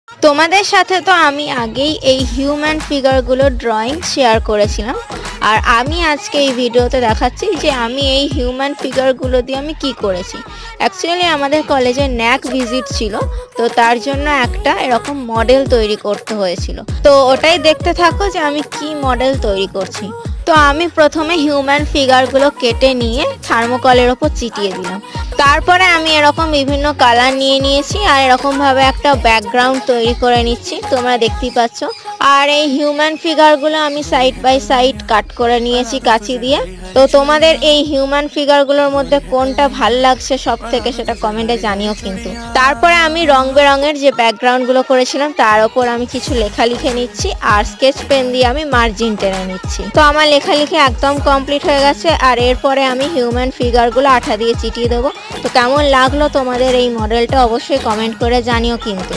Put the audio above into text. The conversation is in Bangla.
তোমাদের সাথে তো আমি আগেই এই হিউম্যান ফিগারগুলো ড্রয়িং শেয়ার করেছিলাম, আর আমি আজকে এই ভিডিওতে দেখাচ্ছি যে আমি এই হিউম্যান ফিগারগুলো দিয়ে আমি কি করেছি। অ্যাকচুয়ালি আমাদের কলেজে ন্যাক ভিজিট ছিল, তো তার জন্য একটা এরকম মডেল তৈরি করতে হয়েছিল। তো ওটাই দেখতে থাকো যে আমি কি মডেল তৈরি করছি। তো আমি প্রথমে হিউম্যান ফিগারগুলো কেটে নিয়ে থার্মোকলের ওপর চিটিয়ে দিলাম। তারপরে আমি এরকম বিভিন্ন কালার নিয়ে নিয়েছি আর এরকমভাবে একটা ব্যাকগ্রাউন্ড তৈরি করে নিচ্ছি, তোমরা দেখতেই পাচ্ছ। আর এই হিউম্যান ফিগারগুলো আমি সাইড বাই সাইড কাট করে নিয়েছি কাঁচি দিয়ে। তো তোমাদের এই হিউম্যান ফিগারগুলোর মধ্যে কোনটা ভাল লাগছে সব থেকে সেটা কমেন্টে জানিও কিন্তু। তারপরে আমি রং বেরঙের যে ব্যাকগ্রাউন্ডগুলো করেছিলাম তার ওপর আমি কিছু লেখা লিখে নিচ্ছি আর স্কেচ পেন দিয়ে আমি মার্জিন টেনে নিচ্ছি। তো আমার লেখালেখি একদম কমপ্লিট হয়ে গেছে, আর এরপরে আমি হিউম্যান ফিগারগুলো আঠা দিয়ে চিটিয়ে দেবো। তো কেমন লাগলো তোমাদের এই মডেলটা অবশ্যই কমেন্ট করে জানিও কিন্তু।